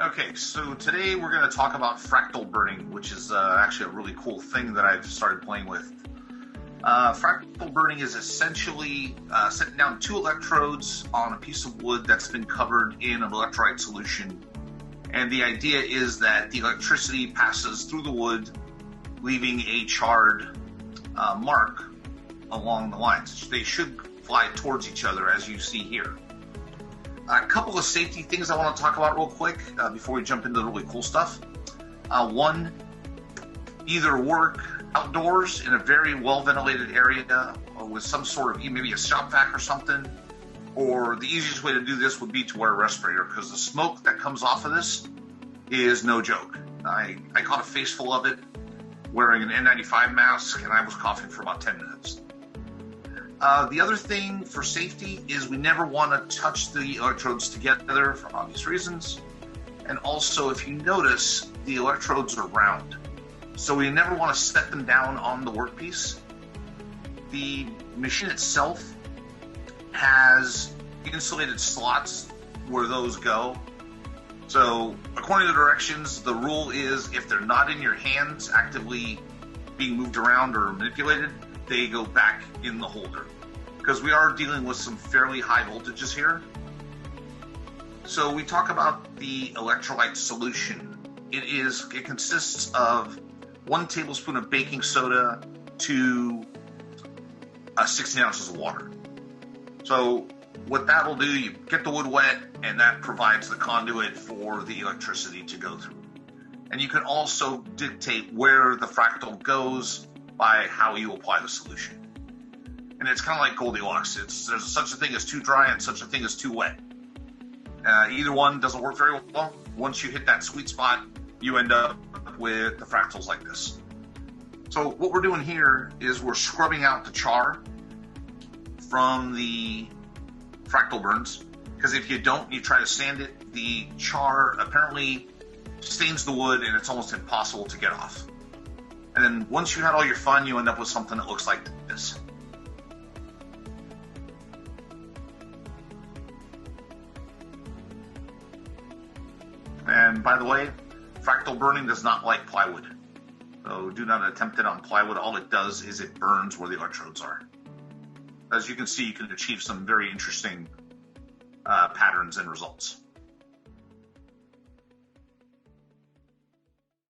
Okay, so today we're going to talk about fractal burning, which is actually a really cool thing that I've started playing with. Fractal burning is essentially setting down two electrodes on a piece of wood that's been covered in an electrolyte solution. And the idea is that the electricity passes through the wood, leaving a charred mark along the lines. They should fly towards each other, as you see here. A couple of safety things I want to talk about real quick before we jump into the really cool stuff. One, either work outdoors in a very well-ventilated area with some sort of, maybe a shop vac or something, or the easiest way to do this would be to wear a respirator, because the smoke that comes off of this is no joke. I caught a face full of it wearing an N95 mask, and I was coughing for about 10 minutes. The other thing for safety is we never want to touch the electrodes together for obvious reasons. And also, if you notice, the electrodes are round. So we never want to set them down on the workpiece. The machine itself has insulated slots where those go. So according to the directions, the rule is if they're not in your hands actively being moved around or manipulated, they go back in the holder, because we are dealing with some fairly high voltages here. So we talk about the electrolyte solution. It consists of 1 tablespoon of baking soda to 16 ounces of water. So what that will do, you get the wood wet, and that provides the conduit for the electricity to go through. And you can also dictate where the fractal goes by how you apply the solution. And it's kind of like Goldilocks. There's such a thing as too dry and such a thing as too wet. Either one doesn't work very well. Once you hit that sweet spot, you end up with the fractals like this. So what we're doing here is we're scrubbing out the char from the fractal burns, because if you don't, you try to sand it, the char apparently stains the wood and it's almost impossible to get off. And then once you had all your fun, you end up with something that looks like this. And by the way, fractal burning does not like plywood. So do not attempt it on plywood. All it does is it burns where the electrodes are. As you can see, you can achieve some very interesting patterns and results.